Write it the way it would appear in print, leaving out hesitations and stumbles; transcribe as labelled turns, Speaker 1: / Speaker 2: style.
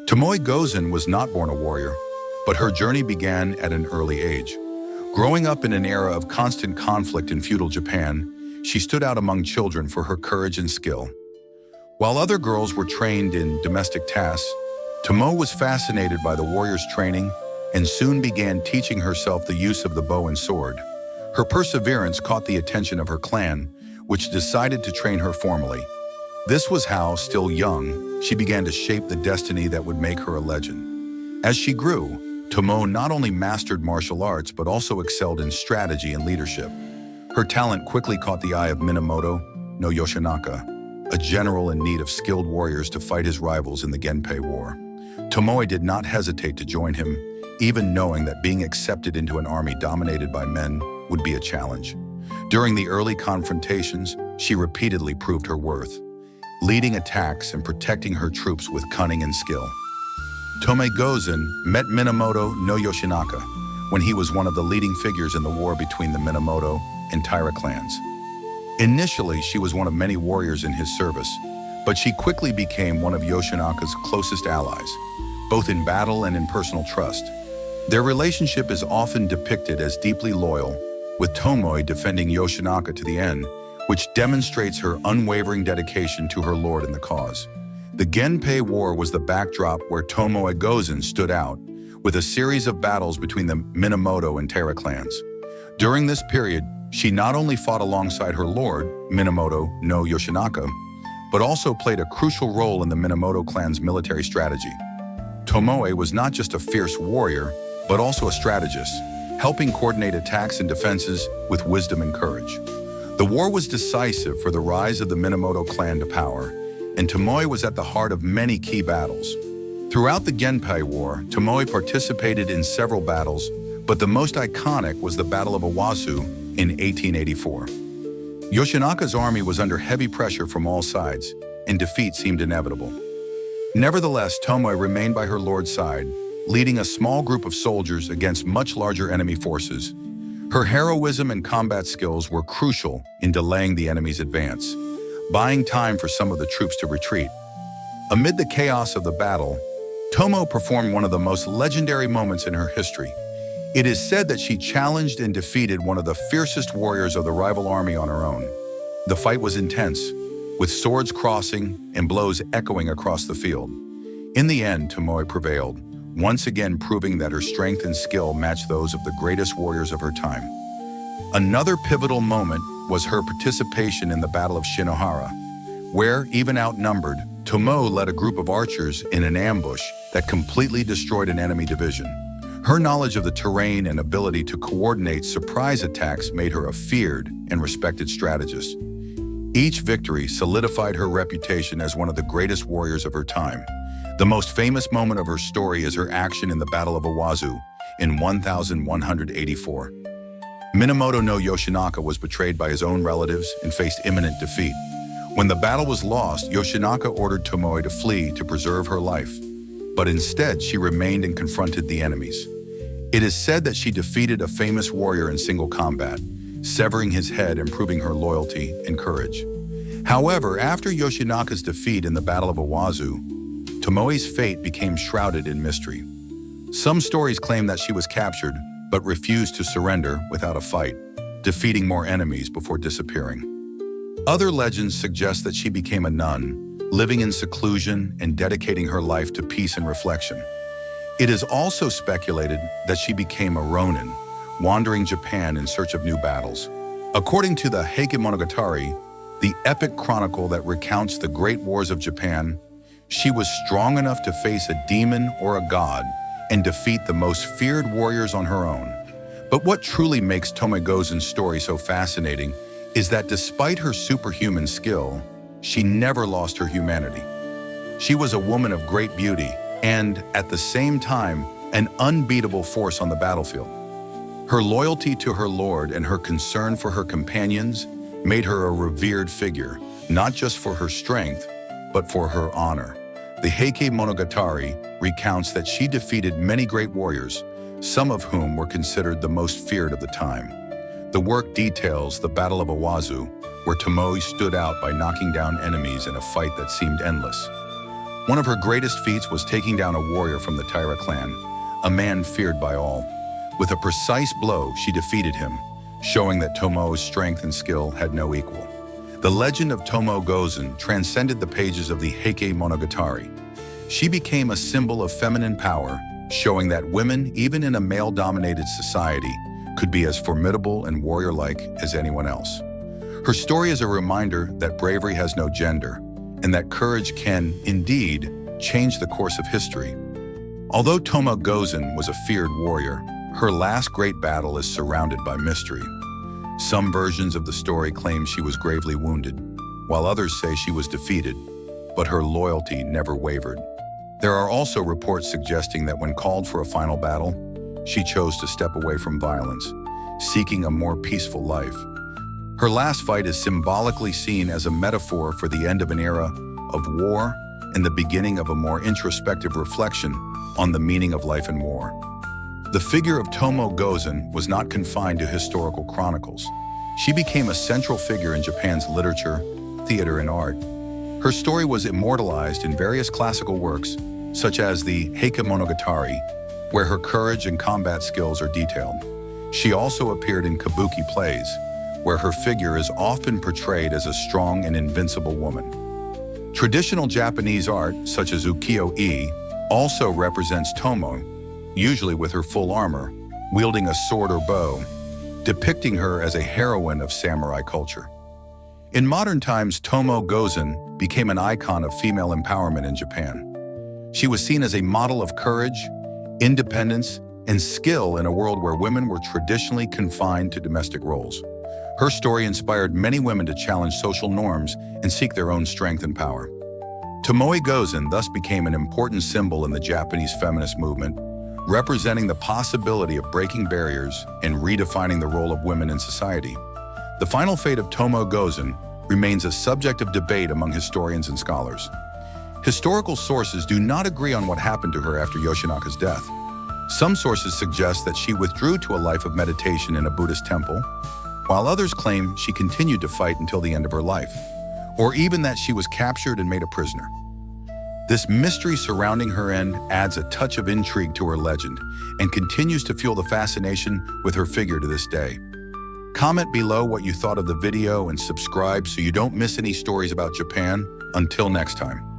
Speaker 1: Tomoe Gozen was not born a warrior, but her journey began at an early age. Growing up in an era of constant conflict in feudal Japan, she stood out among children for her courage and skill. While other girls were trained in domestic tasks, Tomoe was fascinated by the warrior's training and soon began teaching herself the use of the bow and sword. Her perseverance caught the attention of her clan, which decided to train her formally. This was how, still young, she began to shape the destiny that would make her a legend. As she grew, Tomoe not only mastered martial arts but also excelled in strategy and leadership. Her talent quickly caught the eye of Minamoto no Yoshinaka, a general in need of skilled warriors to fight his rivals in the Genai War. Tomoe did not hesitate to join him, even knowing that being accepted into an army dominated by men would be a challenge. During the early confrontations, she repeatedly proved her worth, leading attacks and protecting her troops with cunning and skill. Tomoe Gozen met Minamoto no Yoshinaka when he was one of the leading figures in the war between the Minamoto and Taira clans. Initially, she was one of many warriors in his service, but she quickly became one of Yoshinaka's closest allies, both in battle and in personal trust. Their relationship is often depicted as deeply loyal, with Tomoe defending Yoshinaka to the end, which demonstrates her unwavering dedication to her lord and the cause. The Genai War was the backdrop where Tomoe Gozen stood out, with a series of battles between the Minamoto and Taira clans. During this period, she not only fought alongside her lord, Minamoto no Yoshinaka, but also played a crucial role in the Minamoto clan's military strategy. Tomoe was not just a fierce warrior, but also a strategist, helping coordinate attacks and defenses with wisdom and courage. The war was decisive for the rise of the Minamoto clan to power, and Tomoe was at the heart of many key battles. Throughout the Genai War, Tomoe participated in several battles, but the most iconic was the Battle of Awazu in 1884. Yoshinaka's army was under heavy pressure from all sides, and defeat seemed inevitable. Nevertheless, Tomoe remained by her lord's side, leading a small group of soldiers against much larger enemy forces. Her heroism and combat skills were crucial in delaying the enemy's advance, buying time for some of the troops to retreat. Amid the chaos of the battle, Tomoe performed one of the most legendary moments in her history. It is said that she challenged and defeated one of the fiercest warriors of the rival army on her own. The fight was intense, with swords crossing and blows echoing across the field. In the end, Tomoe prevailed, once again proving that her strength and skill matched those of the greatest warriors of her time. Another pivotal moment was her participation in the Battle of Shinohara, where, even outnumbered, Tomoe led a group of archers in an ambush that completely destroyed an enemy division. Her knowledge of the terrain and ability to coordinate surprise attacks made her a feared and respected strategist. Each victory solidified her reputation as one of the greatest warriors of her time. The most famous moment of her story is her action in the Battle of Awazu in 1184. Minamoto no Yoshinaka was betrayed by his own relatives and faced imminent defeat. When the battle was lost, Yoshinaka ordered Tomoe to flee to preserve her life, but instead she remained and confronted the enemies. It is said that she defeated a famous warrior in single combat, severing his head and proving her loyalty and courage. However, after Yoshinaka's defeat in the Battle of Awazu, Tomoe's fate became shrouded in mystery. Some stories claim that she was captured, but refused to surrender without a fight, defeating more enemies before disappearing. Other legends suggest that she became a nun, living in seclusion and dedicating her life to peace and reflection. It is also speculated that she became a ronin, wandering Japan in search of new battles. According to the Heike Monogatari, the epic chronicle that recounts the great wars of Japan, she was strong enough to face a demon or a god and defeat the most feared warriors on her own. But what truly makes Tomoe Gozen's story so fascinating is that despite her superhuman skill, she never lost her humanity. She was a woman of great beauty and, at the same time, an unbeatable force on the battlefield. Her loyalty to her lord and her concern for her companions made her a revered figure, not just for her strength, but for her honor. The Heike Monogatari recounts that she defeated many great warriors, some of whom were considered the most feared of the time. The work details the Battle of Awazu, where Tomoe stood out by knocking down enemies in a fight that seemed endless. One of her greatest feats was taking down a warrior from the Taira clan, a man feared by all. With a precise blow, she defeated him, showing that Tomoe's strength and skill had no equal. The legend of Tomoe Gozen transcended the pages of the Heike Monogatari. She became a symbol of feminine power, showing that women, even in a male-dominated society, could be as formidable and warrior-like as anyone else. Her story is a reminder that bravery has no gender, and that courage can, indeed, change the course of history. Although Tomoe Gozen was a feared warrior, her last great battle is surrounded by mystery. Some versions of the story claim she was gravely wounded, while others say she was defeated, but her loyalty never wavered. There are also reports suggesting that when called for a final battle, she chose to step away from violence, seeking a more peaceful life. Her last fight is symbolically seen as a metaphor for the end of an era of war and the beginning of a more introspective reflection on the meaning of life and war. The figure of Tomoe Gozen was not confined to historical chronicles. She became a central figure in Japan's literature, theater, and art. Her story was immortalized in various classical works, such as the Heike Monogatari, where her courage and combat skills are detailed. She also appeared in kabuki plays, where her figure is often portrayed as a strong and invincible woman. Traditional Japanese art, such as ukiyo-e, also represents Tomoe, usually with her full armor, wielding a sword or bow, depicting her as a heroine of samurai culture. In modern times, Tomoe Gozen became an icon of female empowerment in Japan. She was seen as a model of courage, independence, and skill in a world where women were traditionally confined to domestic roles. Her story inspired many women to challenge social norms and seek their own strength and power. Tomoe Gozen thus became an important symbol in the Japanese feminist movement, representing the possibility of breaking barriers and redefining the role of women in society. The final fate of Tomoe Gozen remains a subject of debate among historians and scholars. Historical sources do not agree on what happened to her after Yoshinaka's death. Some sources suggest that she withdrew to a life of meditation in a Buddhist temple, while others claim she continued to fight until the end of her life, or even that she was captured and made a prisoner. This mystery surrounding her end adds a touch of intrigue to her legend and continues to fuel the fascination with her figure to this day. Comment below what you thought of the video and subscribe so you don't miss any stories about Japan. Until next time.